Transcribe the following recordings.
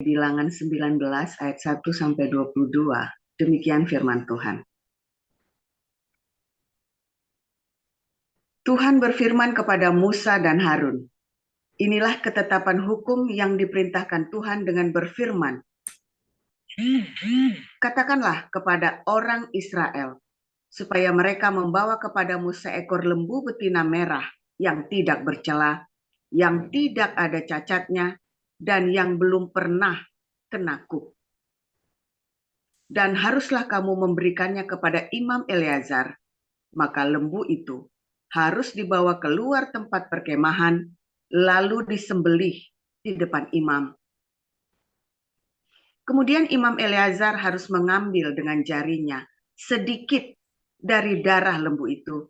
Bilangan 19 ayat 1 sampai 22. Demikian firman Tuhan. Tuhan berfirman kepada Musa dan Harun, inilah ketetapan hukum yang diperintahkan Tuhan dengan berfirman, katakanlah kepada orang Israel, supaya mereka membawa kepadamu seekor lembu betina merah yang tidak bercela, yang tidak ada cacatnya, dan yang belum pernah kena kup. Dan haruslah kamu memberikannya kepada Imam Eleazar, maka lembu itu harus dibawa keluar tempat perkemahan, lalu disembelih di depan imam. Kemudian Imam Eleazar harus mengambil dengan jarinya sedikit dari darah lembu itu.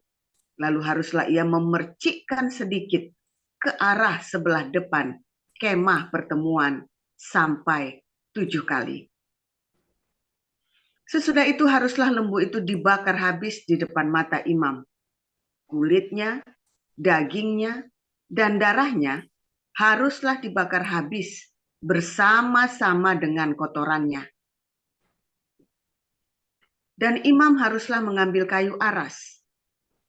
Lalu haruslah ia memercikkan sedikit ke arah sebelah depan kemah pertemuan sampai 7 kali. Sesudah itu haruslah lembu itu dibakar habis di depan mata imam. Kulitnya, dagingnya, dan darahnya haruslah dibakar habis bersama-sama dengan kotorannya. Dan imam haruslah mengambil kayu aras,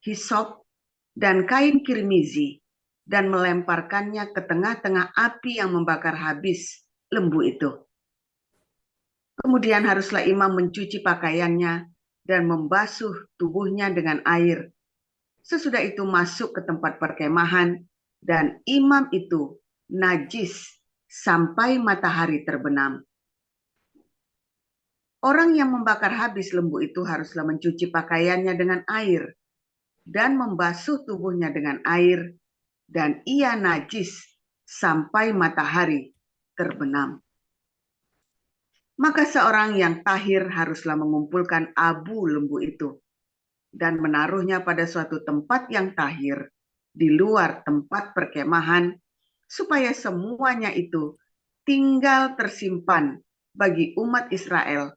hisop, dan kain kirmizi, dan melemparkannya ke tengah-tengah api yang membakar habis lembu itu. Kemudian haruslah imam mencuci pakaiannya dan membasuh tubuhnya dengan air. Sesudah itu masuk ke tempat perkemahan, dan imam itu najis sampai matahari terbenam. Orang yang membakar habis lembu itu haruslah mencuci pakaiannya dengan air dan membasuh tubuhnya dengan air, dan ia najis sampai matahari terbenam. Maka seorang yang tahir haruslah mengumpulkan abu lembu itu dan menaruhnya pada suatu tempat yang tahir di luar tempat perkemahan, supaya semuanya itu tinggal tersimpan bagi umat Israel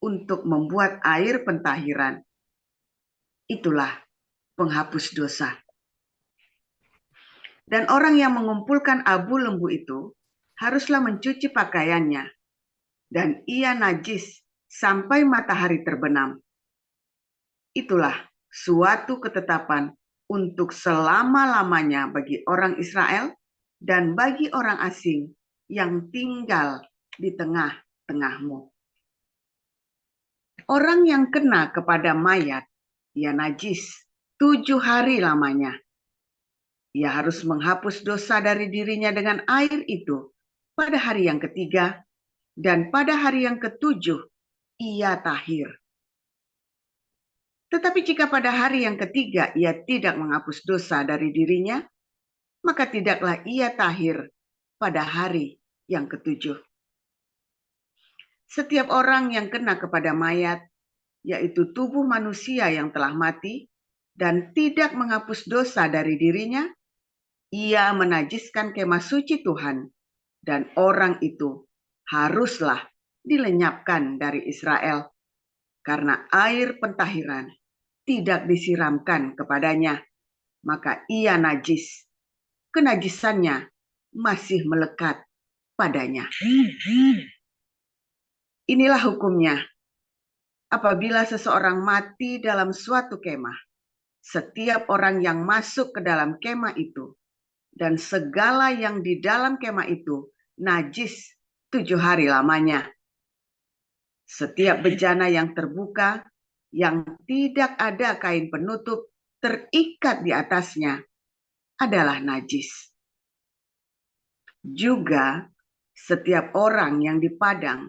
untuk membuat air pentahiran. Itulah penghapus dosa. Dan orang yang mengumpulkan abu lembu itu haruslah mencuci pakaiannya, dan ia najis sampai matahari terbenam. Itulah suatu ketetapan untuk selama-lamanya bagi orang Israel dan bagi orang asing yang tinggal di tengah-tengahmu. Orang yang kena kepada mayat, ia najis 7 hari lamanya. Ia harus menghapus dosa dari dirinya dengan air itu pada hari yang ketiga, dan pada hari yang ketujuh ia tahir. Tetapi jika pada hari yang ketiga ia tidak menghapus dosa dari dirinya, maka tidaklah ia tahir pada hari yang ketujuh. Setiap orang yang kena kepada mayat, yaitu tubuh manusia yang telah mati, dan tidak menghapus dosa dari dirinya, ia menajiskan kemah suci Tuhan, dan orang itu haruslah dilenyapkan dari Israel, karena air pentahiran tidak disiramkan kepadanya, maka ia najis. Kenajisannya masih melekat padanya. Inilah hukumnya. Apabila seseorang mati dalam suatu kemah, setiap orang yang masuk ke dalam kemah itu dan segala yang di dalam kemah itu najis 7 hari lamanya. Setiap bejana yang terbuka, yang tidak ada kain penutup terikat di atasnya, adalah najis. Juga setiap orang yang di padang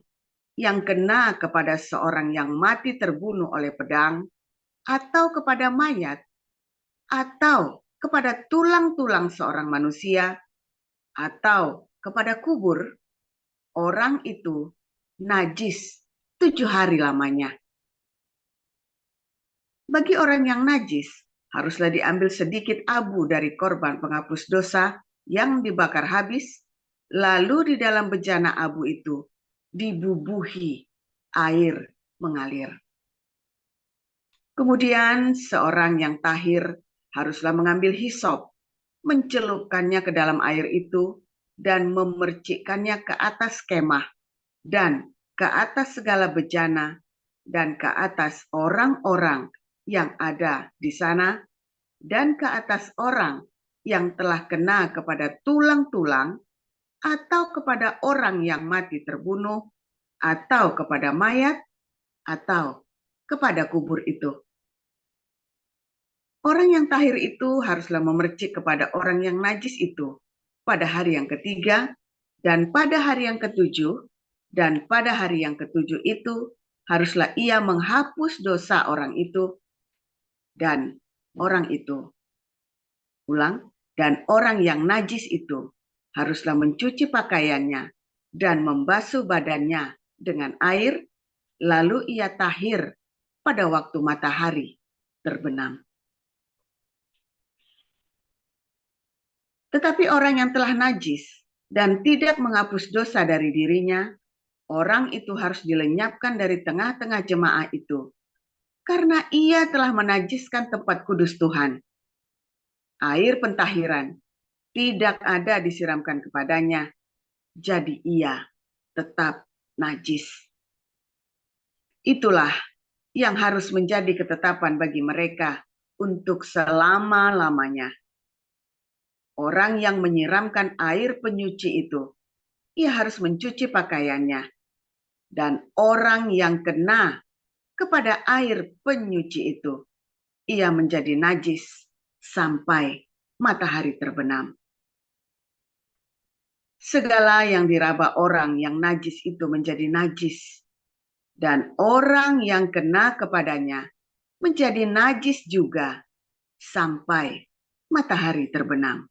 yang kena kepada seorang yang mati terbunuh oleh pedang, atau kepada mayat, atau kepada tulang-tulang seorang manusia, atau kepada kubur, orang itu najis 7 hari lamanya. Bagi orang yang najis, haruslah diambil sedikit abu dari korban penghapus dosa yang dibakar habis, lalu di dalam bejana abu itu dibubuhi air mengalir. Kemudian seorang yang tahir haruslah mengambil hisop, mencelupkannya ke dalam air itu, dan memercikkannya ke atas kemah dan ke atas segala bejana, dan ke atas orang-orang yang ada di sana, dan ke atas orang yang telah kena kepada tulang-tulang, atau kepada orang yang mati terbunuh, atau kepada mayat, atau kepada kubur itu. Orang yang tahir itu haruslah memercik kepada orang yang najis itu pada hari yang ketiga, dan pada hari yang ketujuh, dan pada hari yang ketujuh itu haruslah ia menghapus dosa orang itu, dan orang itu, ulang, dan orang yang najis itu haruslah mencuci pakaiannya dan membasuh badannya dengan air, lalu ia tahir pada waktu matahari terbenam. Tetapi orang yang telah najis dan tidak menghapus dosa dari dirinya, orang itu harus dilenyapkan dari tengah-tengah jemaah itu, karena ia telah menajiskan tempat kudus Tuhan. Air pentahiran tidak ada disiramkan kepadanya, jadi ia tetap najis. Itulah yang harus menjadi ketetapan bagi mereka untuk selama-lamanya. Orang yang menyiramkan air penyuci itu, ia harus mencuci pakaiannya. Dan orang yang kena kepada air penyuci itu, ia menjadi najis sampai matahari terbenam. Segala yang diraba orang yang najis itu menjadi najis, dan orang yang kena kepadanya menjadi najis juga sampai matahari terbenam.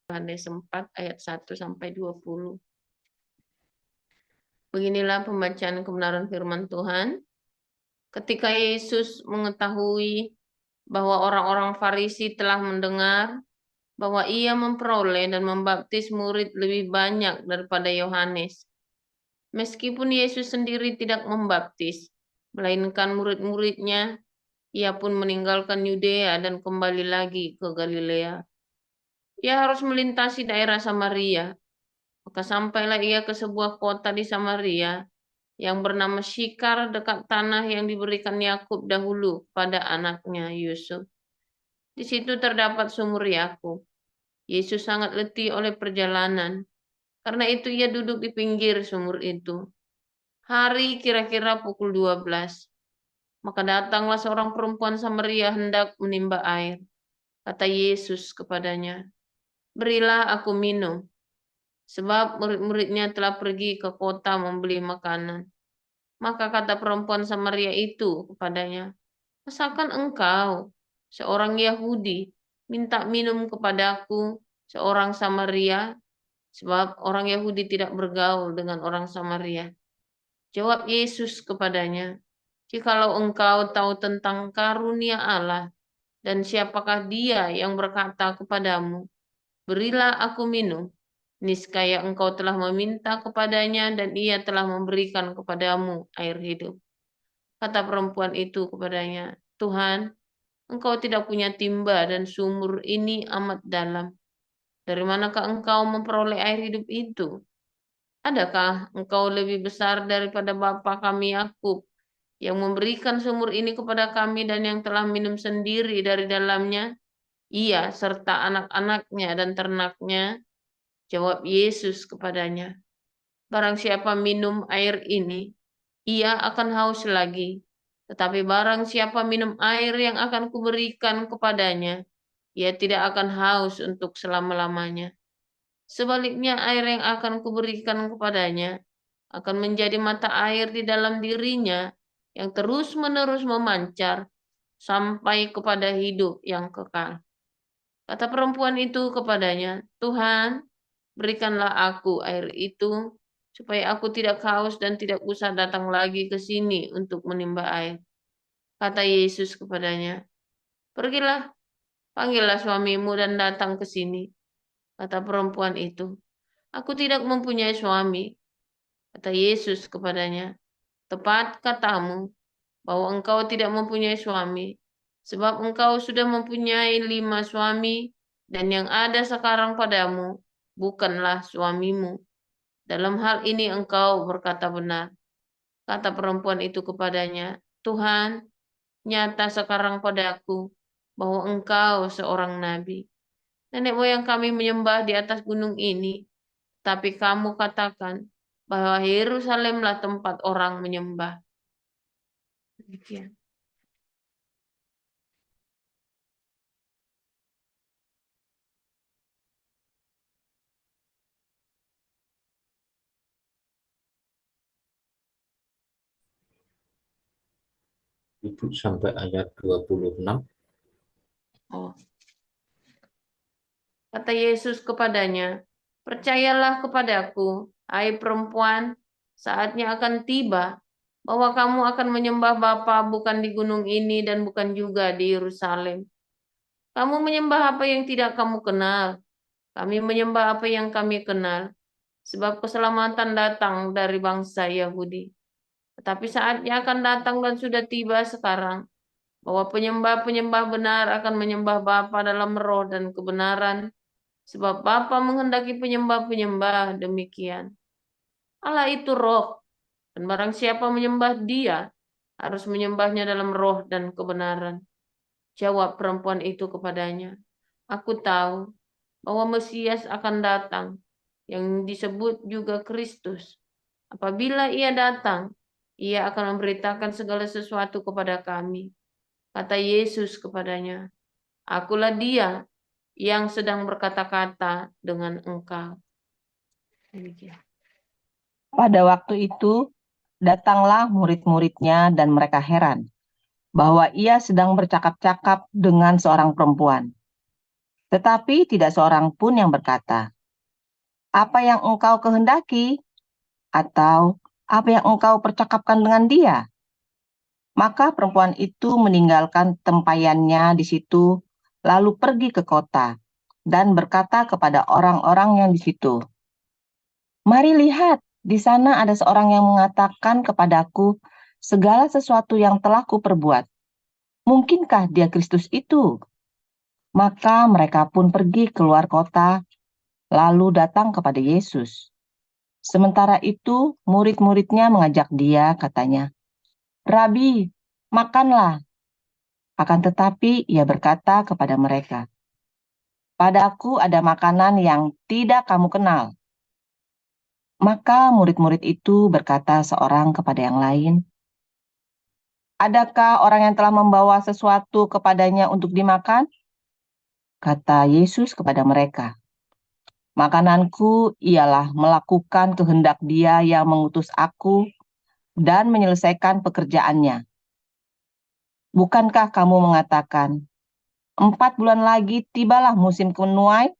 Yohanes 4 ayat 1-20. Beginilah pembacaan kebenaran firman Tuhan. Ketika Yesus mengetahui bahwa orang-orang Farisi telah mendengar bahwa ia memperoleh dan membaptis murid lebih banyak daripada Yohanes. Meskipun Yesus sendiri tidak membaptis, melainkan murid-muridnya, ia pun meninggalkan Yudea dan kembali lagi ke Galilea. Ia harus melintasi daerah Samaria. Maka sampailah ia ke sebuah kota di Samaria yang bernama Syikar, dekat tanah yang diberikan Yakub dahulu pada anaknya Yusuf. Di situ terdapat sumur Yakub. Yesus sangat letih oleh perjalanan. Karena itu ia duduk di pinggir sumur itu. Hari kira-kira pukul 12. Maka datanglah seorang perempuan Samaria hendak menimba air. Kata Yesus kepadanya, "Berilah aku minum." Sebab murid-muridnya telah pergi ke kota membeli makanan. Maka kata perempuan Samaria itu kepadanya, "Masakan engkau, seorang Yahudi, minta minum kepadaku, seorang Samaria?" Sebab orang Yahudi tidak bergaul dengan orang Samaria. Jawab Yesus kepadanya, "Jikalau engkau tahu tentang karunia Allah, dan siapakah dia yang berkata kepadamu, 'Berilah aku minum,' niscaya engkau telah meminta kepadanya dan ia telah memberikan kepadamu air hidup." Kata perempuan itu kepadanya, "Tuhan, engkau tidak punya timba dan sumur ini amat dalam. Dari manakah engkau memperoleh air hidup itu? Adakah engkau lebih besar daripada bapa kami Yakub, yang memberikan sumur ini kepada kami dan yang telah minum sendiri dari dalamnya, ia serta anak-anaknya dan ternaknya?" Jawab Yesus kepadanya, "Barang siapa minum air ini, ia akan haus lagi. Tetapi barang siapa minum air yang akan kuberikan kepadanya, ia tidak akan haus untuk selama-lamanya. Sebaliknya air yang akan kuberikan kepadanya akan menjadi mata air di dalam dirinya yang terus-menerus memancar sampai kepada hidup yang kekal." Kata perempuan itu kepadanya, "Tuhan, berikanlah aku air itu, supaya aku tidak haus dan tidak usah datang lagi ke sini untuk menimba air." Kata Yesus kepadanya, "Pergilah, panggillah suamimu dan datang ke sini." Kata perempuan itu, "Aku tidak mempunyai suami." Kata Yesus kepadanya, "Tepat katamu bahwa engkau tidak mempunyai suami, sebab engkau sudah mempunyai 5 suami, dan yang ada sekarang padamu bukanlah suamimu." Dalam hal ini engkau berkata benar. Kata perempuan itu kepadanya, Tuhan, nyata sekarang padaku bahwa engkau seorang nabi. Nenek moyang kami menyembah di atas gunung ini, tapi kamu katakan bahwa Yerusalemlah tempat orang menyembah. Demikian. Ibu sampai ayat 26. Oh. Kata Yesus kepadanya, percayalah kepadaku, hai perempuan, saatnya akan tiba bahwa kamu akan menyembah Bapa bukan di gunung ini dan bukan juga di Yerusalem. Kamu menyembah apa yang tidak kamu kenal. Kami menyembah apa yang kami kenal. Sebab keselamatan datang dari bangsa Yahudi. Tetapi saatnya akan datang dan sudah tiba sekarang bahwa penyembah-penyembah benar akan menyembah Bapa dalam roh dan kebenaran. Sebab Bapa menghendaki penyembah-penyembah demikian. Allah itu roh, dan barang siapa menyembah Dia harus menyembahnya dalam roh dan kebenaran. Jawab perempuan itu kepadanya, aku tahu bahwa Mesias akan datang, yang disebut juga Kristus. Apabila Ia datang, Ia akan memberitakan segala sesuatu kepada kami. Kata Yesus kepadanya, akulah Dia yang sedang berkata-kata dengan engkau. Demikian. Pada waktu itu, datanglah murid-muridnya dan mereka heran bahwa ia sedang bercakap-cakap dengan seorang perempuan. Tetapi tidak seorang pun yang berkata, "Apa yang engkau kehendaki?" atau "Apa yang engkau percakapkan dengan dia?" Maka perempuan itu meninggalkan tempayannya di situ, lalu pergi ke kota dan berkata kepada orang-orang yang di situ, "Mari lihat, di sana ada seorang yang mengatakan kepadaku segala sesuatu yang telah kuperbuat. Mungkinkah dia Kristus itu?" Maka mereka pun pergi keluar kota, lalu datang kepada Yesus. Sementara itu, murid-muridnya mengajak dia, katanya, "Rabi, makanlah." Akan tetapi ia berkata kepada mereka, "Padaku ada makanan yang tidak kamu kenal." Maka murid-murid itu berkata seorang kepada yang lain, "Adakah orang yang telah membawa sesuatu kepadanya untuk dimakan?" Kata Yesus kepada mereka, "Makananku ialah melakukan kehendak Dia yang mengutus aku dan menyelesaikan pekerjaannya. Bukankah kamu mengatakan, 4 bulan lagi tibalah musim menuai?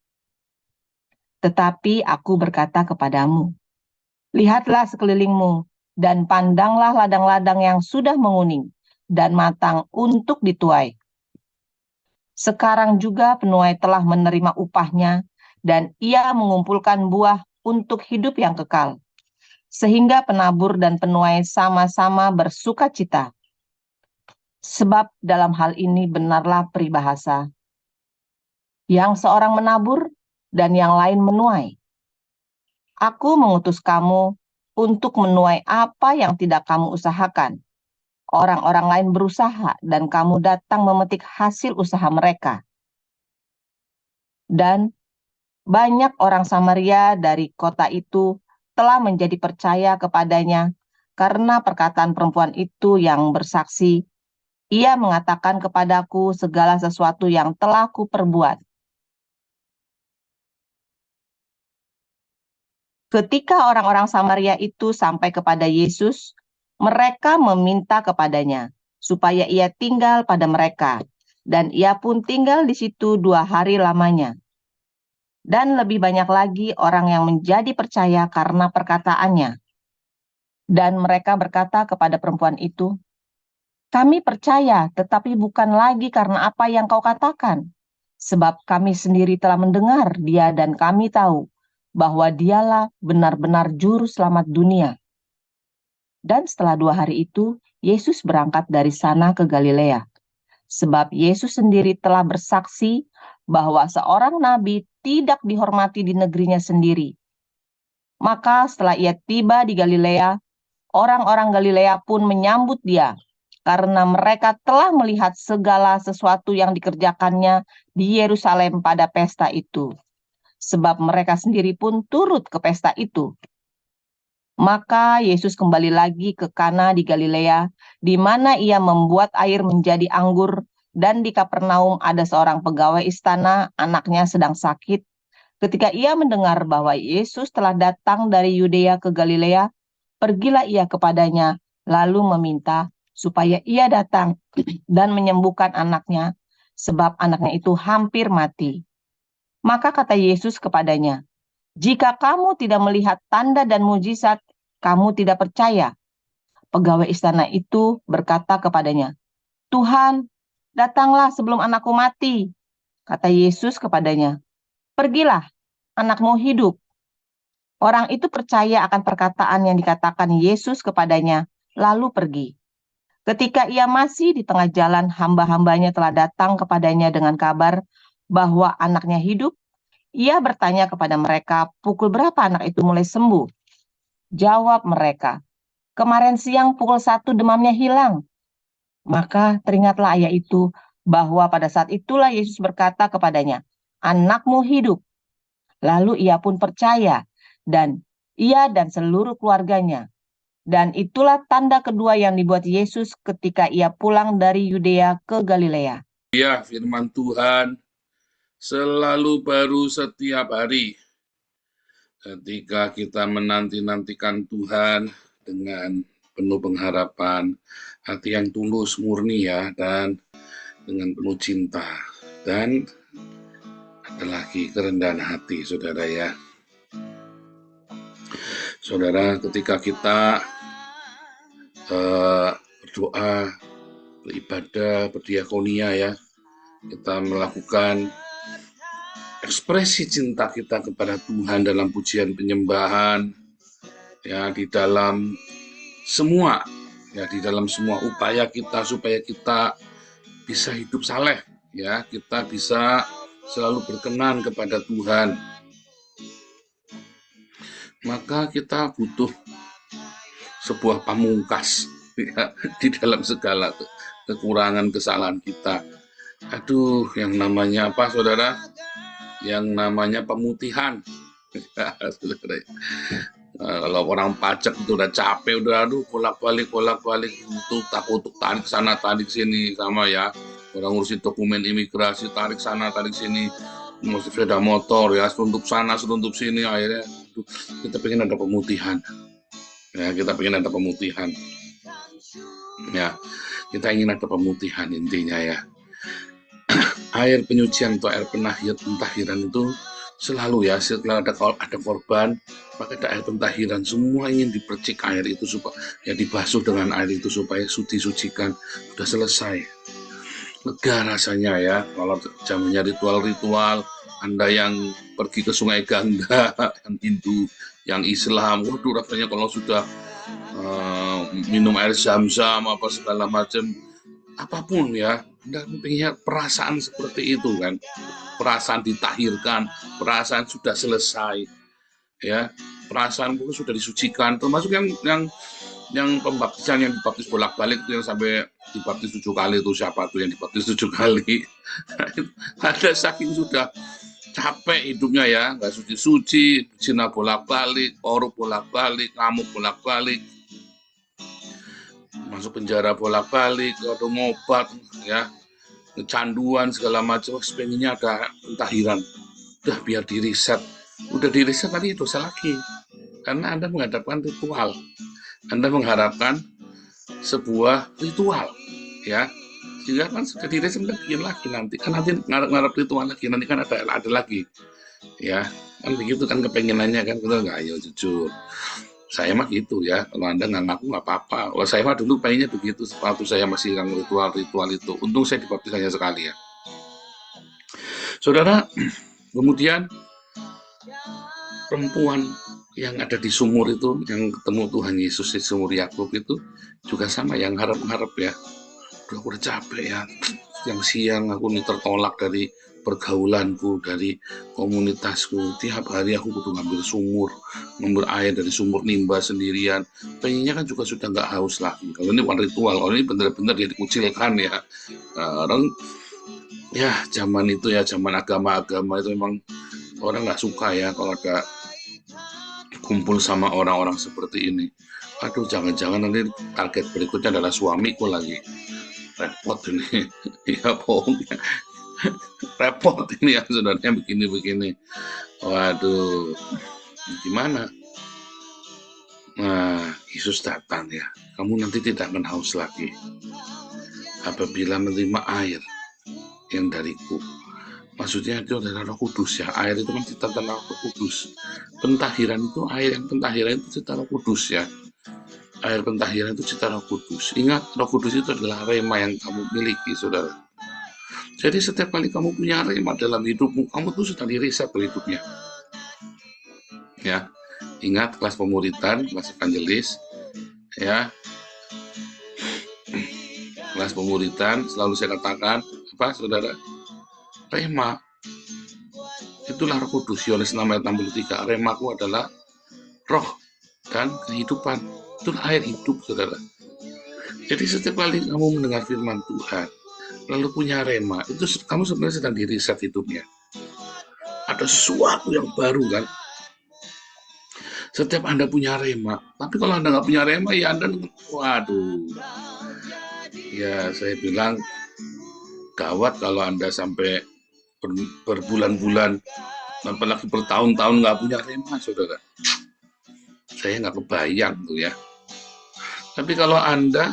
Tetapi aku berkata kepadamu, lihatlah sekelilingmu dan pandanglah ladang-ladang yang sudah menguning dan matang untuk dituai. Sekarang juga penuai telah menerima upahnya dan ia mengumpulkan buah untuk hidup yang kekal, sehingga penabur dan penuai sama-sama bersuka cita. Sebab dalam hal ini benarlah peribahasa, yang seorang menabur dan yang lain menuai. Aku mengutus kamu untuk menuai apa yang tidak kamu usahakan. Orang-orang lain berusaha dan kamu datang memetik hasil usaha mereka. Dan banyak orang Samaria dari kota itu telah menjadi percaya kepadanya karena perkataan perempuan itu yang bersaksi, ia mengatakan kepadaku segala sesuatu yang telah kuperbuat. Ketika orang-orang Samaria itu sampai kepada Yesus, mereka meminta kepadanya supaya ia tinggal pada mereka, dan ia pun tinggal di situ 2 hari lamanya. Dan lebih banyak lagi orang yang menjadi percaya karena perkataannya. Dan mereka berkata kepada perempuan itu, "Kami percaya, tetapi bukan lagi karena apa yang kau katakan, sebab kami sendiri telah mendengar dia dan kami tahu bahwa dialah benar-benar juru selamat dunia." Dan setelah 2 hari itu, Yesus berangkat dari sana ke Galilea, sebab Yesus sendiri telah bersaksi bahwa seorang nabi tidak dihormati di negerinya sendiri. Maka setelah ia tiba di Galilea, orang-orang Galilea pun menyambut dia, karena mereka telah melihat segala sesuatu yang dikerjakannya di Yerusalem pada pesta itu. Sebab mereka sendiri pun turut ke pesta itu. Maka Yesus kembali lagi ke Kana di Galilea, di mana ia membuat air menjadi anggur, dan di Kapernaum ada seorang pegawai istana, anaknya sedang sakit. Ketika ia mendengar bahwa Yesus telah datang dari Yudea ke Galilea, pergilah ia kepadanya, lalu meminta supaya ia datang dan menyembuhkan anaknya, sebab anaknya itu hampir mati. Maka kata Yesus kepadanya, "Jika kamu tidak melihat tanda dan mujizat, kamu tidak percaya." Pegawai istana itu berkata kepadanya, "Tuhan, datanglah sebelum anakku mati." Kata Yesus kepadanya, "Pergilah, anakmu hidup." Orang itu percaya akan perkataan yang dikatakan Yesus kepadanya, lalu pergi. Ketika ia masih di tengah jalan, hamba-hambanya telah datang kepadanya dengan kabar bahwa anaknya hidup. Ia bertanya kepada mereka, "Pukul berapa anak itu mulai sembuh?" Jawab mereka, "Kemarin siang pukul 1 demamnya hilang." Maka teringatlah ayah itu bahwa pada saat itulah Yesus berkata kepadanya, "Anakmu hidup." Lalu ia pun percaya, dan ia dan seluruh keluarganya. Dan itulah tanda kedua yang dibuat Yesus ketika ia pulang dari Yudea ke Galilea. Ya, firman Tuhan selalu baru setiap hari. Ketika kita menanti-nantikan Tuhan dengan penuh pengharapan, hati yang tulus, murni ya, dan dengan penuh cinta. Dan ada lagi kerendahan hati, saudara ya. Saudara, ketika kita berdoa, beribadah, berdiakonia ya, kita melakukan ekspresi cinta kita kepada Tuhan dalam pujian penyembahan ya, di dalam semua upaya kita supaya kita bisa hidup saleh ya, kita bisa selalu berkenan kepada Tuhan. Maka kita butuh sebuah pamungkas ya, di dalam segala kekurangan kesalahan kita. Aduh, yang namanya apa, saudara? Yang namanya pemutihan. Kalau orang pajak itu udah capek, udah aduh bolak-balik itu takut tarik sana tarik sini sama ya. Orang ngurusin dokumen imigrasi tarik sana tarik sini, mesti sepeda motor ya, seluntup sana seluntup sini, akhirnya kita pengen ada pemutihan. Ya, kita pengen ada pemutihan. Ya, kita ingin ada pemutihan intinya ya. Air penyucian atau air pentahiran itu selalu ya, setelah ada korban, maka ada air pentahiran, semua ingin dipercik air itu supaya ya, dibasuh dengan air itu supaya disucikan, sudah selesai. Lega rasanya ya, kalau zamannya ritual-ritual, Anda yang pergi ke Sungai Gangga, yang Hindu, yang Islam, waduh rasanya kalau sudah minum air zam-zam apa segala macam, apapun ya, Anda punya perasaan seperti itu kan, perasaan ditahirkan, perasaan sudah selesai ya, perasaan pun sudah disucikan, termasuk yang pembaptisan yang dibaptis bolak-balik itu yang sampai dibaptis 7 kali itu, siapa tuh yang dibaptis 7 kali? Ada saking sudah capek hidupnya ya, nggak suci-suci, zina bolak-balik, korup bolak-balik, ngamuk bolak-balik, masuk penjara bolak-balik, atau ngobat ya, kecanduan segala macam, sebenarnya ada pentahiran, udah biar diriset, udah diriset tadi dosa lagi, karena Anda menghadapkan ritual, Anda mengharapkan sebuah ritual ya, sehingga kan sudah diriset bikin lagi nanti ngarep ritual lagi, nanti kan ada lagi ya, kan begitu kan kepengenannya kan, kita nggak, ayo jujur. Saya mah gitu ya, kalau Anda nggak ngaku nggak apa-apa. Kalau saya mah dulu pengennya begitu, waktu saya masih yang ritual itu. Untung saya dibaptis hanya sekali ya. Saudara, kemudian perempuan yang ada di sumur itu, yang ketemu Tuhan Yesus di sumur Yakub itu, juga sama, yang harap-harap ya. Udah capek ya, siang-siang aku nih tertolak dari pergaulanku, dari komunitasku. Tiap hari aku kudu ngambil sumur, ngambil air dari sumur nimba sendirian. Pengennya kan juga sudah nggak haus lagi. Kalau ini bukan ritual, kalau ini benar-benar dia dikucilkan ya. Orang ya zaman itu ya, zaman agama-agama itu memang orang nggak suka ya kalau ada kumpul sama orang-orang seperti ini. Aduh, jangan-jangan nanti target berikutnya adalah suamiku lagi. Repot ini. Ya pokoknya repot ini ya sebenarnya begini-begini. Waduh, gimana? Nah, Yesus datang ya. Kamu nanti tidak akan haus lagi apabila menerima air yang dariku. Maksudnya itu adalah Roh Kudus ya. Air itu kan cita Roh Kudus. Pentahiran itu, air yang pentahiran itu cita Roh Kudus ya. Air pentahiran itu cita Roh Kudus. Ingat, Roh Kudus itu adalah rema yang kamu miliki, saudara. Jadi setiap kali kamu punya rema dalam hidupmu, kamu tuh sudah diriset hidupnya. Ya, ingat kelas pemuritan, kelas evangelis, ya. Kelas pemuritan selalu saya katakan apa, saudara? Rema. Itulah Roh Kudus. Yohanes 6 ayat 63. Remaku adalah roh dan kehidupan. Itulah air hidup, saudara. Jadi setiap kali kamu mendengar firman Tuhan, lalu punya rema, itu kamu sebenarnya sedang diriset hidupnya. Ada sesuatu yang baru kan? Setiap Anda punya rema. Tapi kalau Anda nggak punya rema, ya Anda, waduh. Ya, saya bilang, gawat kalau Anda sampai berbulan-bulan, apalagi bertahun-tahun nggak punya rema, saudara. Saya nggak kebayang tuh ya. Tapi kalau Anda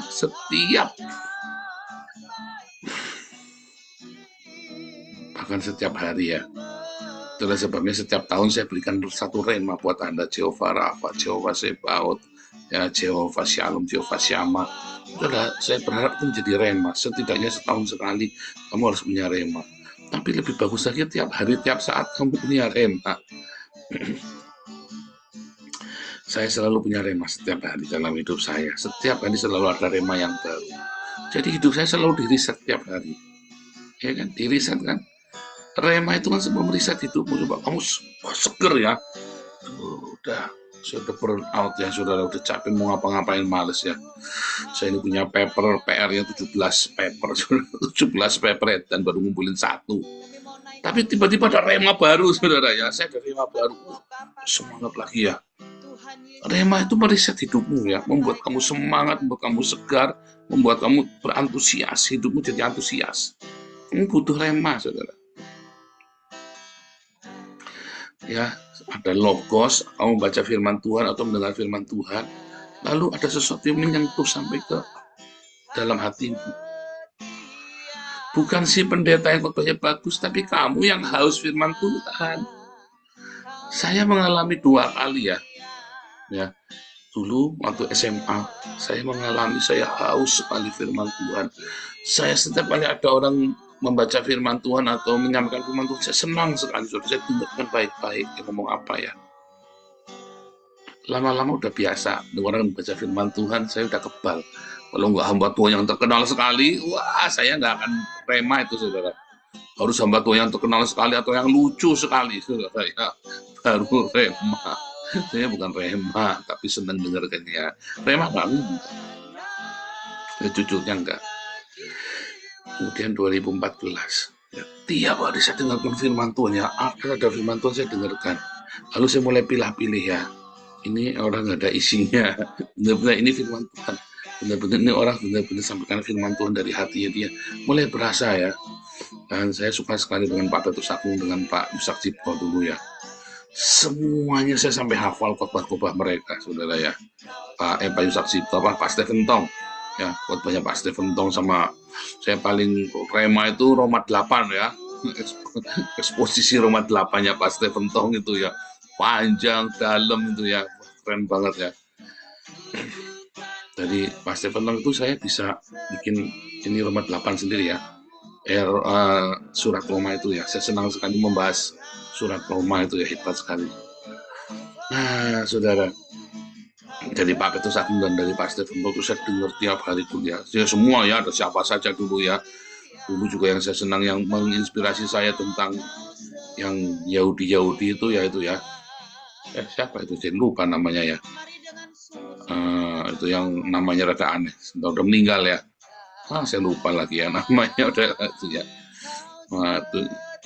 bahkan setiap hari ya, itulah sebabnya setiap tahun saya berikan satu rema buat Anda. Jehovah Rafa, Jehovah Sebaot, ya, Jehovah Shalom, Jehovah Syama. Itulah saya berharap itu menjadi rema. Setidaknya setahun sekali kamu harus punya rema. Tapi lebih bagus lagi tiap hari, tiap saat kamu punya rema. Saya selalu punya rema setiap hari dalam hidup saya. Setiap hari selalu ada rema yang baru. Jadi hidup saya selalu diriset setiap hari. Ya kan, diriset kan. Rema itu kan semua meriset hidupmu. Coba kamu seger ya. Sudah burn out ya, saudara. Udah capek mau ngapa-ngapain, males ya. Saya ini punya paper, PR-nya 17 paper. 17 paper dan baru ngumpulin 1. Tapi tiba-tiba ada rema baru, saudara ya. Saya ada rema baru. Semangat lagi ya. Rema itu meriset hidupmu ya, membuat kamu semangat, membuat kamu segar, membuat kamu berantusias, hidupmu jadi antusias. Kamu butuh rema, saudara. Ya, ada logos, kamu baca firman Tuhan atau mendengar firman Tuhan, lalu ada sesuatu yang menyentuh sampai ke dalam hatimu. Bukan si pendeta yang khotbahnya bagus, tapi kamu yang haus firman Tuhan. Saya mengalami 2 kali ya. Ya, dulu waktu SMA saya mengalami, saya haus sekali firman Tuhan. Saya setiap kali ada orang membaca firman Tuhan atau menyampaikan firman Tuhan, saya senang sekali. Saya dengarkan baik-baik dia ngomong apa ya. Lama-lama udah biasa orang membaca firman Tuhan, saya udah kebal. Kalau nggak hamba Tuhan yang terkenal sekali, wah saya nggak akan rema itu, saudara. Harus hamba Tuhan yang terkenal sekali atau yang lucu sekali, saudara ya, baru rema. Saya bukan rema, tapi senang dengarkannya. Rema banget. Jujurnya enggak. Kemudian 2014, ya, tiap hari saya dengarkan firman Tuhan ya. Ada firman Tuhan saya dengarkan. Lalu saya mulai pilih-pilih ya. Ini orang nggak ada isinya. Benar-benar ini firman Tuhan. Benar-benar ini orang benar-benar sampaikan firman Tuhan dari hatinya dia. Mulai berasa ya. Dan saya suka sekali dengan Pak Petrus Agung, dengan Pak Yusak Cipto dulu ya. Semuanya saya sampai hafal khotbah-khotbah mereka, saudara ya. Pak Yusak Cipto, Pak Stephen Tong, ya, khotbahnya Pak Stephen Tong, sama saya paling rema itu Roma 8 ya. Eksposisi Roma 8-nya Pak Stephen Tong itu ya, panjang, dalam itu ya, keren banget ya. Jadi Pak Stephen Tong itu saya bisa bikin ini Roma 8 sendiri ya. Surat Roma itu ya, saya senang sekali membahas surat Roma itu ya, hebat sekali. Nah, saudara, dari Pak Petrus Agung dan dari Pak Stephen itu saya dengar tiap hari dulu ya. Ya semua ya, ada siapa saja dulu ya. Dulu juga yang saya senang, yang menginspirasi saya tentang yang Yahudi itu ya siapa itu, saya lupa namanya ya. Itu yang namanya rada aneh, udah meninggal ya. Saya lupa lagi ya namanya udah itu ya.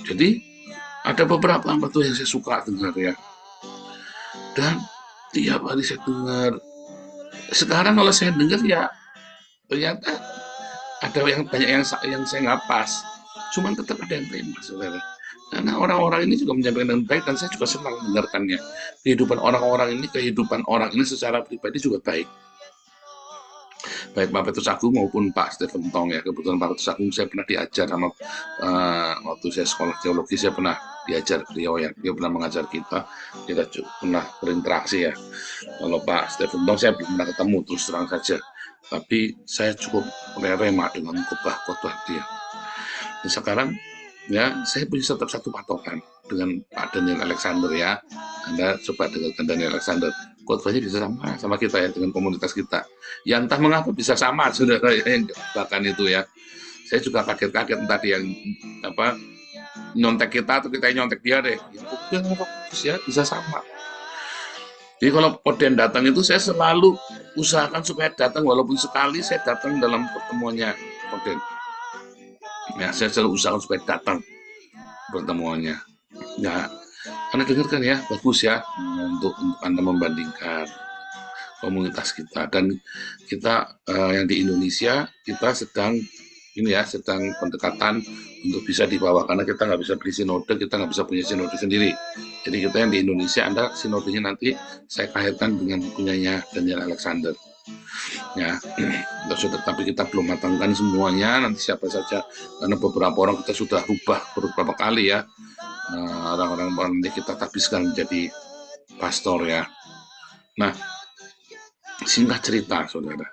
Jadi ada beberapa apa tuh yang saya suka dengar ya. Dan tiap hari saya dengar. Sekarang kalau saya dengar ya ternyata ada yang banyak yang saya nggak pas. Cuman tetap ada yang terima, saudara. Karena orang-orang ini juga menyampaikan dengan baik dan saya juga senang mendengarkannya. Kehidupan orang ini secara pribadi juga baik. Baik Pak Petrus Agung maupun Pak Stephen Tong ya. Kebetulan Pak Petrus Agung saya pernah diajar sama waktu saya sekolah teologi, saya pernah diajar beliau ya. Dia pernah mengajar kita pernah berinteraksi ya. Kalau Pak Stephen Tong saya belum pernah ketemu, terus terang saja. Tapi saya cukup rema dengan khotbah dia. Dan sekarang ya saya punya tetap satu patokan dengan Pak Daniel Alexander ya. Anda coba dengarkan Daniel Alexander, khotbahnya bisa sama kita ya, dengan komunitas kita. Ya entah mengapa bisa sama, saudara ya, yang bahkan itu ya. Saya juga kaget-kaget tadi yang nyontek kita atau kita nyontek dia deh. Ya bisa sama. Jadi kalau Oden datang itu saya selalu usahakan supaya datang, walaupun sekali saya datang dalam pertemuannya Oden. Ya, saya selalu usahakan supaya datang pertemuannya. Ya, Anda dengarkan ya, bagus ya untuk Anda membandingkan komunitas kita. Dan kita yang di Indonesia, kita sedang pendekatan untuk bisa dibawa, karena kita nggak bisa beli sinode, kita nggak bisa punya sinode sendiri. Jadi kita yang di Indonesia, Anda sinodenya nanti saya kaitkan dengan punyanya Daniel Alexander. Ya, tapi kita belum matangkan semuanya, nanti siapa saja, karena beberapa orang kita sudah rubah beberapa kali ya, orang-orang nanti kita habiskan menjadi pastor ya. Nah, singkat cerita saudara,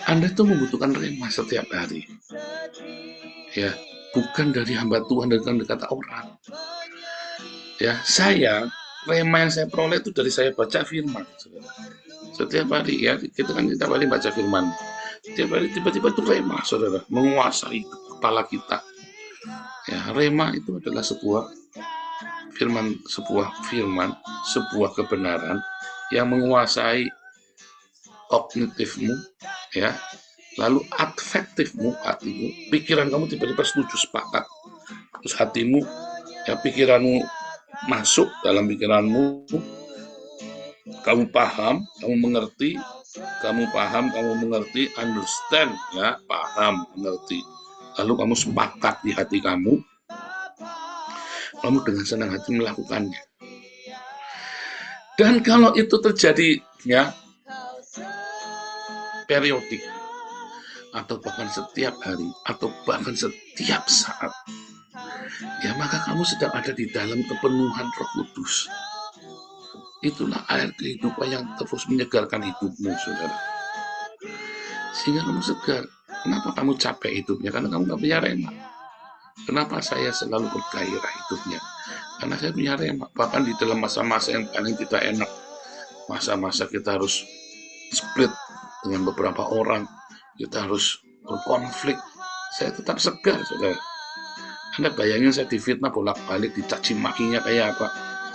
Anda itu membutuhkan rema setiap hari ya, bukan dari hamba Tuhan, dari kata orang ya. Rema yang saya peroleh itu dari saya baca firman saudara. Setiap hari ya, kita hari baca firman. Setiap hari tiba-tiba itu rema, saudara, menguasai kepala kita. Ya, rema itu adalah sebuah firman, sebuah kebenaran yang menguasai kognitifmu, ya. Lalu afektifmu, hatimu, pikiran kamu tiba-tiba setuju, sepakat. Terus hatimu, ya, pikiranmu masuk dalam pikiranmu. Kamu paham, kamu mengerti, understand, ya, paham, mengerti. Lalu kamu sepakat di hati kamu dengan senang hati melakukannya. Dan kalau itu terjadi, ya, periodik, atau bahkan setiap hari, atau bahkan setiap saat, ya, maka kamu sedang ada di dalam kepenuhan Roh Kudus. Itulah air kehidupan yang terus menyegarkan hidupmu, saudara. Sehingga kamu segar. Kenapa kamu capek hidupnya? Karena kamu nggak punya rema. Kenapa saya selalu bergairah hidupnya? Karena saya punya rema. Bahkan di dalam masa-masa yang paling tidak enak, masa-masa kita harus split dengan beberapa orang, kita harus berkonflik, saya tetap segar, saudara. Anda bayangin saya difitnah bolak-balik, dicaci makinya kayak apa,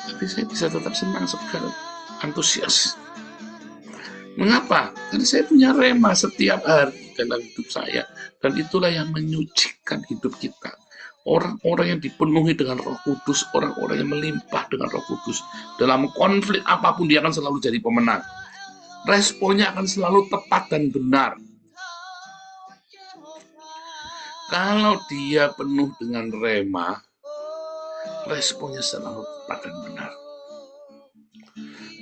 tapi saya bisa tetap senang, segar, antusias. Mengapa? Karena saya punya rema setiap hari dalam hidup saya, dan itulah yang menyucikan hidup kita. Orang-orang yang dipenuhi dengan Roh Kudus, orang-orang yang melimpah dengan Roh Kudus, dalam konflik apapun dia akan selalu jadi pemenang. Responnya akan selalu tepat dan benar. Kalau dia penuh dengan rema, responnya selalu tepat dan benar.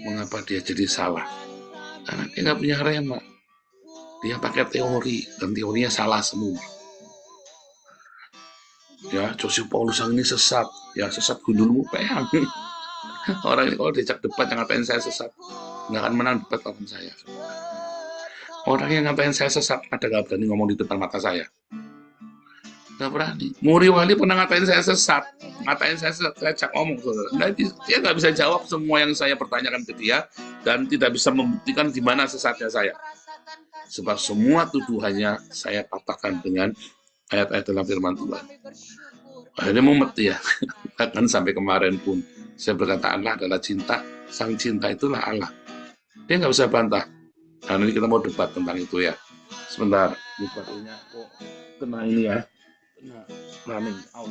Mengapa dia jadi salah? Karena dia nggak punya rema. Dia pakai teori, dan teorinya salah semua. Ya, Joseph Paulus yang ini sesat. Ya, sesat gundulmu, bayang. Orang ini kalau diajak debat yang ngatain saya sesat, nggak akan menang debat lawan saya. Orang yang ngatain saya sesat, ada nggak berani ngomong di depan mata saya? Nggak berani. Muri Wali pernah ngatain saya sesat, saya ajak ngomong, saudara. Nah, dia nggak bisa jawab semua yang saya pertanyakan ke dia, dan tidak bisa membuktikan di mana sesatnya saya. Sebab semua tuduhannya saya patahkan dengan ayat-ayat dalam firman Tuhan. Akhirnya mumet ya. Bahkan sampai kemarin pun saya berkata Allah adalah cinta, sang cinta itulah Allah. Dia nggak bisa bantah. Nah, ini kita mau debat tentang itu ya. Sebentar, debatnya kok kena ini ya, kena running out.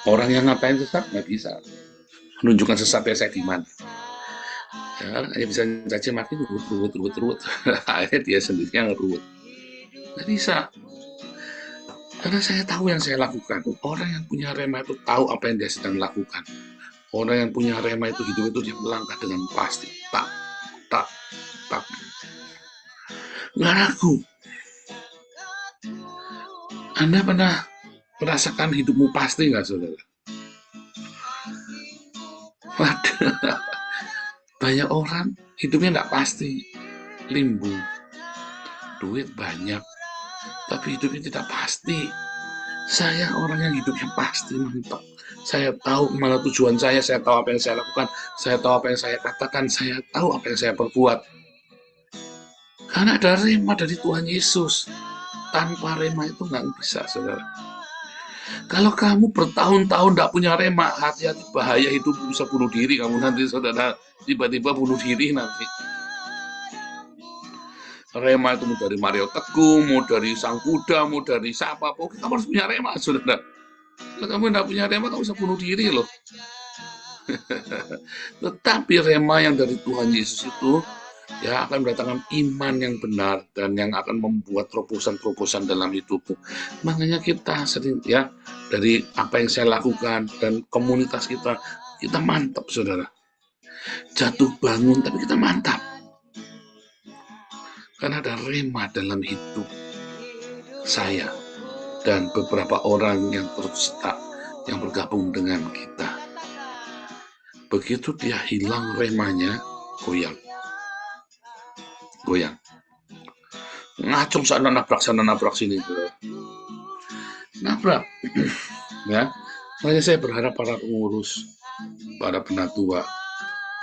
Orang yang ngapain sesat nggak bisa menunjukkan sesatnya saya di mana. Ya, hanya bisa caci maki ruwet. Akhirnya dia sendiri yang ruwet. Nggak bisa. Karena saya tahu yang saya lakukan. Orang yang punya rema itu tahu apa yang dia sedang lakukan. Orang yang punya rema itu hidup itu dia melangkah dengan pasti. Tak. Nggak ragu. Anda pernah merasakan hidupmu pasti nggak, saudara? Waduh. Banyak orang hidupnya nggak pasti. Limbo. Duit banyak. Tapi hidupnya tidak pasti. Saya orang yang hidupnya pasti, mantap. Saya tahu kemana tujuan saya tahu apa yang saya lakukan, saya tahu apa yang saya katakan, saya tahu apa yang saya perbuat. Karena ada rema dari Tuhan Yesus. Tanpa rema itu nggak bisa, saudara. Kalau kamu bertahun-tahun tidak punya rema, hati-hati, bahaya, hidup bisa bunuh diri kamu nanti, saudara. Tiba-tiba bunuh diri nanti. Rema itu mau dari Mario Teguh, mau dari Sang Kuda, mau dari siapa, pokoknya kamu harus punya rema, saudara. Kalau kamu tidak punya rema, kamu bisa bunuh diri loh. Tetapi rema yang dari Tuhan Yesus itu ya akan mendatangkan iman yang benar dan yang akan membuat terobosan-terobosan dalam hidupmu. Makanya kita sering ya, dari apa yang saya lakukan dan komunitas kita mantap, saudara. Jatuh bangun tapi kita mantap. Karena ada rema dalam hidup saya dan beberapa orang yang tercetak yang bergabung dengan kita. Begitu dia hilang remanya, goyang. Ngacung sana nabrak sini. Nabrak. Ya. Makanya saya berharap para pengurus, para penatua,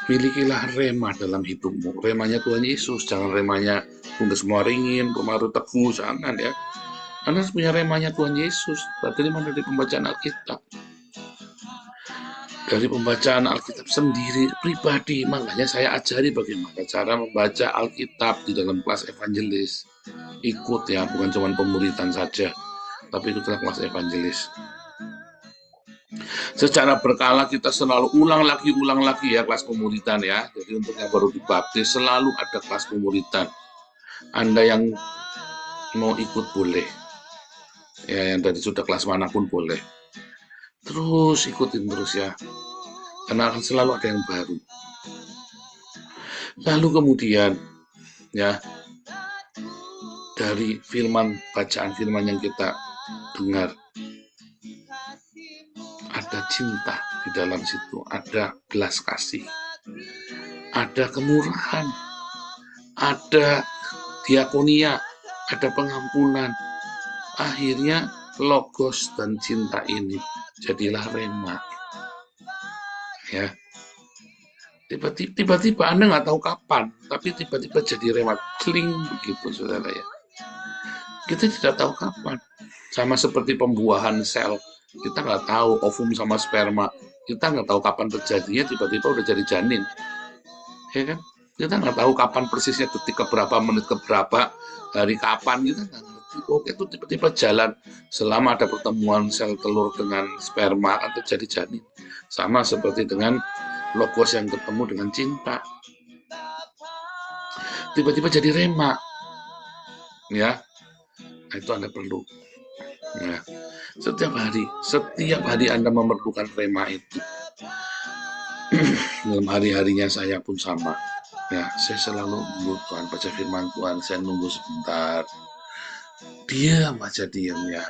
milikilah rema dalam hidupmu. Remanya Tuhan Yesus, jangan remanya Bunda Semoringin, Mario Teguh, jangan ya. Anda harus punya remanya Tuhan Yesus. Berarti mana dari pembacaan Alkitab. Dari pembacaan Alkitab sendiri, pribadi. Makanya saya ajari bagaimana cara membaca Alkitab di dalam kelas evangelis. Ikut ya, bukan cuma pemuritan saja, tapi ikutlah kelas evangelis. Secara berkala kita selalu ulang lagi ya kelas pemuritan ya. Jadi untuk yang baru dibaptis selalu ada kelas pemuritan. Anda yang mau ikut boleh. Ya, yang dari sudah kelas manapun boleh. Terus ikutin terus ya. Karena akan selalu ada yang baru. Lalu kemudian ya, dari bacaan firman yang kita dengar, ada cinta di dalam situ, ada belas kasih, ada kemurahan, ada diakonia, ada pengampunan. Akhirnya logos dan cinta ini jadilah rema. Ya, tiba-tiba Anda nggak tahu kapan, tapi tiba-tiba jadi rema, kling begitu, saudara ya. Kita tidak tahu kapan. Sama seperti pembuahan sel, kita nggak tahu ovum sama sperma, kita nggak tahu kapan terjadinya, tiba-tiba udah jadi janin, ya kan? Kita nggak tahu kapan persisnya, detik keberapa, menit keberapa, hari kapan, kita nggak ngerti. Oke, itu tiba-tiba jalan. Selama ada pertemuan sel telur dengan sperma akan terjadi janin. Sama seperti dengan logos yang ketemu dengan cinta. Tiba-tiba jadi rema. Ya, nah, itu Anda perlu. Ya. Setiap hari Anda memerlukan rema itu. Dalam hari-harinya saya pun sama. Ya, saya selalu nunggu Tuhan, baca firman Tuhan, saya nunggu sebentar. Diam aja, diam ya.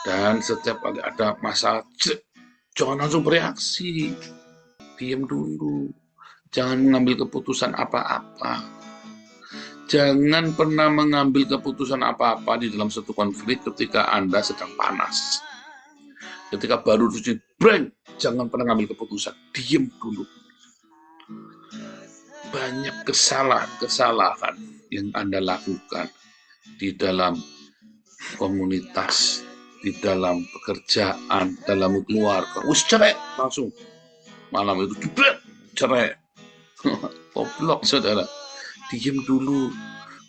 Dan setiap kali ada masalah, jangan langsung bereaksi. Diam dulu. Jangan mengambil keputusan apa-apa. Jangan pernah mengambil keputusan apa-apa di dalam satu konflik ketika Anda sedang panas. Ketika baru terjadi, breng, jangan pernah ngambil keputusan, diem dulu. Banyak kesalahan yang Anda lakukan di dalam komunitas, di dalam pekerjaan, dalam keluarga. Cerai langsung. Malam itu cerai. Goblok, saudara. Diem dulu.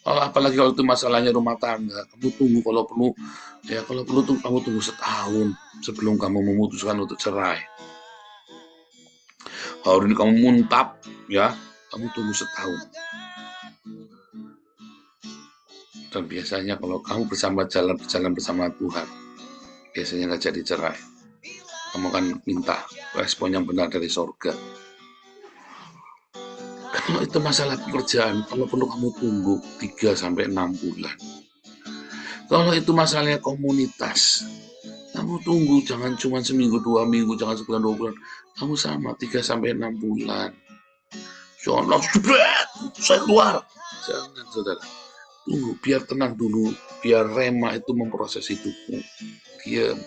Apalagi kalau itu masalahnya rumah tangga, kamu tunggu kalau perlu kamu tunggu setahun sebelum kamu memutuskan untuk cerai. Hari ini kamu muntap, ya, kamu tunggu setahun. Dan biasanya kalau kamu berjalan bersama Tuhan, biasanya nggak jadi cerai. Kamu akan minta respon yang benar dari sorga. Kalau itu masalah pekerjaan, kalau perlu kamu tunggu 3-6 bulan. Kalau itu masalahnya komunitas, kamu tunggu, jangan cuma seminggu, 2 minggu, jangan sebulan, 2 bulan. Kamu sama 3-6 bulan. Jangan langsung saya keluar. Jangan, saudara. Tunggu, biar tenang dulu, biar rema itu memproses hidupmu. Diam.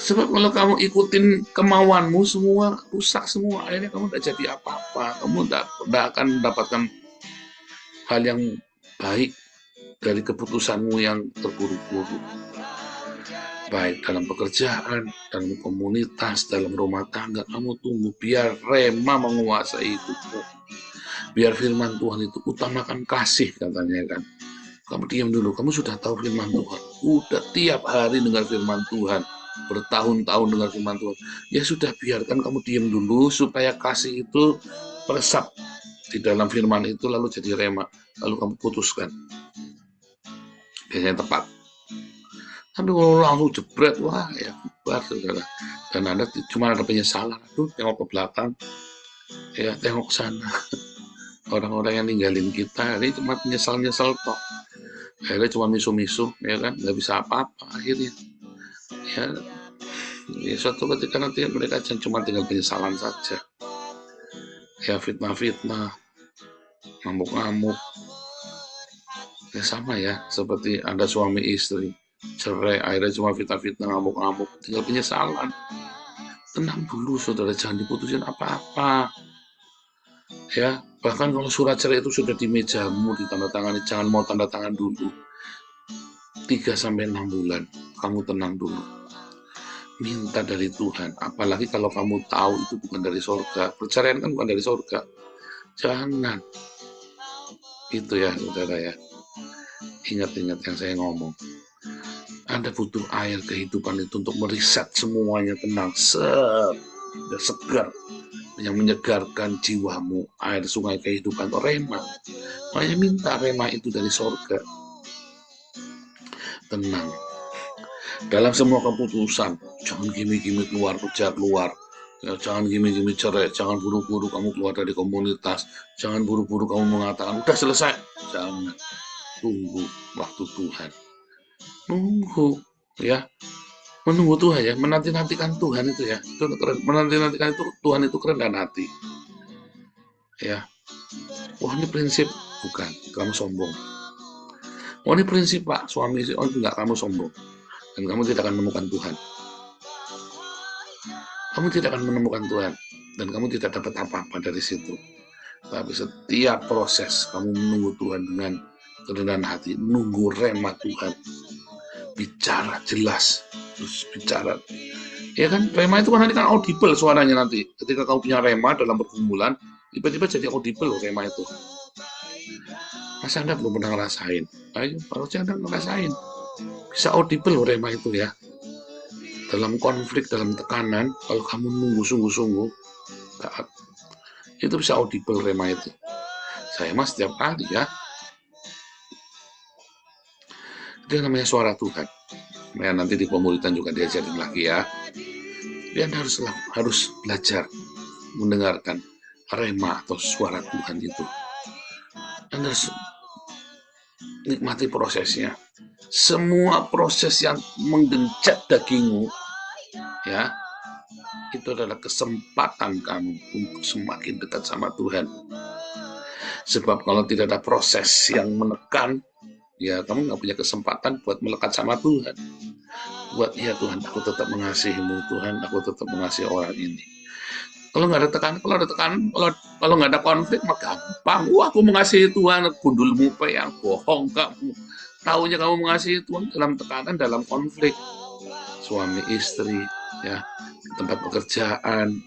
Sebab kalau kamu ikutin kemauanmu, semua rusak semua. Akhirnya kamu tidak jadi apa-apa. Kamu tidak akan mendapatkan hal yang baik dari keputusanmu yang terburu-buru. Baik dalam pekerjaan, dalam komunitas, dalam rumah tangga, kamu tunggu. Biar rema menguasai hidupmu. Biar firman Tuhan itu utamakan kasih, katanya kan. Kamu diam dulu, kamu sudah tahu firman Tuhan. Udah tiap hari dengar firman Tuhan. Bertahun-tahun dengar firman Tuhan. Ya sudah, biarkan kamu diam dulu supaya kasih itu meresap di dalam firman itu, lalu jadi rema. Lalu kamu putuskan. Biasanya tepat. Tapi kalau langsung jebret, wah ya kubar, saudara. Dan Anda cuma ada penyesalan. Aduh, tengok ke belakang. Ya, tengok ke sana. Orang-orang yang ninggalin kita, ini cuma nyesal-nyesal toh. Akhirnya cuma misu-misu, ya kan, nggak bisa apa-apa akhirnya. Ya, suatu ketika nanti mereka cuma tinggal penyesalan saja. Ya, fitnah-fitnah, ngamuk-ngamuk. Ya sama ya, seperti Anda suami istri, cerai, akhirnya cuma fitnah-fitnah, ngamuk-ngamuk, tinggal penyesalan. Tenang dulu, saudara, jangan diputusin apa-apa. Ya, bahkan kalau surat cerai itu sudah di mejamu, ditandatangani, jangan mau tanda tangan dulu. 3-6 bulan, kamu tenang dulu. Minta dari Tuhan, apalagi kalau kamu tahu itu bukan dari sorga. Perceraian kan bukan dari sorga. Jangan. Itu ya, saudara ya. Ingat-ingat yang saya ngomong. Anda butuh air kehidupan itu untuk meriset semuanya, tenang, segar. Yang menyegarkan jiwamu, air sungai kehidupan, rema. Makanya minta rema itu dari sorga. Tenang. Dalam semua keputusan, jangan gimi-gimi keluar, kerja keluar. Ya, jangan gimi-gimi cerai, jangan buru-buru kamu keluar dari komunitas, jangan buru-buru kamu mengatakan, udah selesai. Jangan. Tunggu waktu Tuhan. Nunggu, ya. Menunggu Tuhan ya, menanti-nantikan Tuhan itu ya, itu keren. Menanti-nantikan itu Tuhan itu keren dan hati. Ya, wah ini prinsip, bukan, kamu sombong. Wah ini prinsip Pak, suami istri, oh enggak, kamu sombong. Dan kamu tidak akan menemukan Tuhan. Kamu tidak akan menemukan Tuhan, dan kamu tidak dapat apa-apa dari situ. Tapi setiap proses kamu menunggu Tuhan dengan kerendahan hati, nunggu rema Tuhan. Bicara jelas, terus bicara, ya kan, rema itu kan nanti kan audible suaranya nanti. Ketika kamu punya rema dalam pergumulan, tiba-tiba jadi audible rema itu. Masa Anda belum pernah ngerasain? Ayo, harusnya Anda ngerasain. Bisa audible rema itu ya. Dalam konflik, dalam tekanan, kalau kamu nunggu sungguh-sungguh, itu bisa audible rema itu. Saya mah setiap kali ya. Itu namanya suara Tuhan. Ya, nanti di pemuritan juga diajarin lagi ya. Dia harus belajar mendengarkan rema atau suara Tuhan itu. Anda harus nikmati prosesnya. Semua proses yang menggencet dagingmu, ya, itu adalah kesempatan kamu untuk semakin dekat sama Tuhan. Sebab kalau tidak ada proses yang menekan, ya kamu nggak punya kesempatan buat melekat sama Tuhan. Buat, iya Tuhan, aku tetap mengasihi-Mu Tuhan, aku tetap mengasihi orang ini. Kalau nggak ada tekanan, kalau nggak ada konflik, mah gampang. Wah, aku mengasihi Tuhan, gundulmu yang bohong kamu. Taunya kamu mengasihi Tuhan dalam tekanan, dalam konflik. Suami istri, ya, di tempat pekerjaan,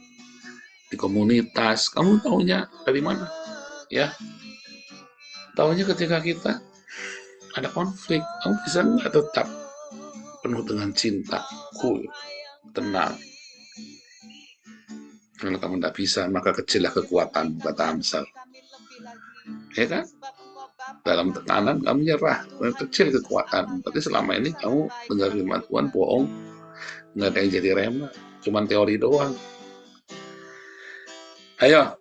di komunitas. Kamu taunya dari mana? Ya, taunya ketika kita ada konflik. Kamu bisa nggak tetap penuh dengan cinta, cool, tenang. Kalau kamu tidak bisa, maka kecillah kekuatan, kata Amsal. Ya kan? Dalam tekanan kamu nyerah, kecil kekuatan. Tapi selama ini kamu dengar firman Tuhan bohong, nggak ada yang jadi rema, cuman teori doang. Ayo,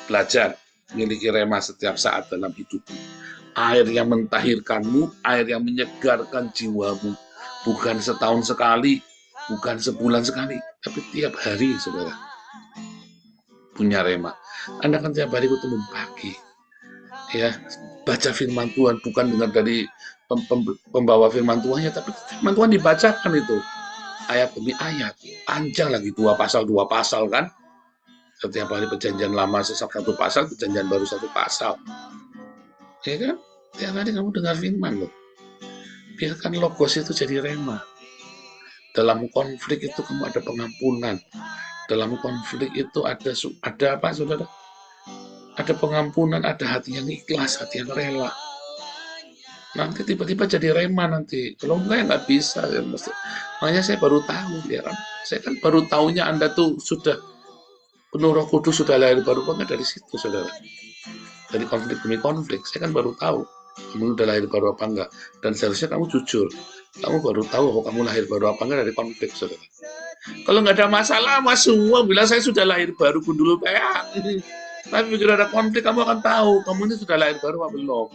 belajar miliki rema setiap saat dalam hidupmu. Air yang mentahirkanmu, air yang menyegarkan jiwamu. Bukan setahun sekali, bukan sebulan sekali, tapi tiap hari, saudara. Punya rema. Anda kan tiap hari ketemu pagi. Ya, baca firman Tuhan, bukan dengar dari pembawa firman Tuhannya, tapi firman Tuhan dibacakan itu. Ayat demi ayat. Panjang lagi, 2 pasal kan. Setiap hari perjanjian lama satu pasal, perjanjian baru 1 pasal. Ya kan? Tiap hari kamu dengar firman loh. Biarkan logos itu jadi rema. Dalam konflik itu kamu ada pengampunan. Dalam konflik itu ada apa, saudara? Ada pengampunan, ada hati yang ikhlas, hati yang rela. Nanti tiba-tiba jadi rema nanti. Kalau enggak ya nggak bisa. Ya, makanya saya baru tahu, ya kan? Saya kan baru tahunya Anda tuh sudah penuh Roh Kudus, sudah lahir baru banget dari situ, saudara. Dari konflik demi konflik, saya kan baru tahu kamu udah lahir baru apa enggak. Dan seharusnya kamu jujur. Kamu baru tahu bahwa kamu lahir baru apa enggak dari konflik, saudara. Kalau nggak ada masalah, mas semua bilang saya sudah lahir baru, gundul peak. Tapi begitu ada konflik, kamu akan tahu kamu ini sudah lahir baru apa belum.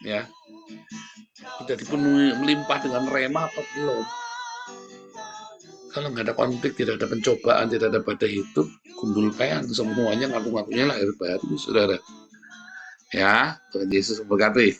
Ya, sudah dipenuhi melimpah dengan rema apa belum. Kalau nggak ada konflik, tidak ada pencobaan, tidak ada badai hidup, gundul peak, semuanya ngaku-ngakunya lahir baru, saudara. Ya, Tuhan Yesus memberkati.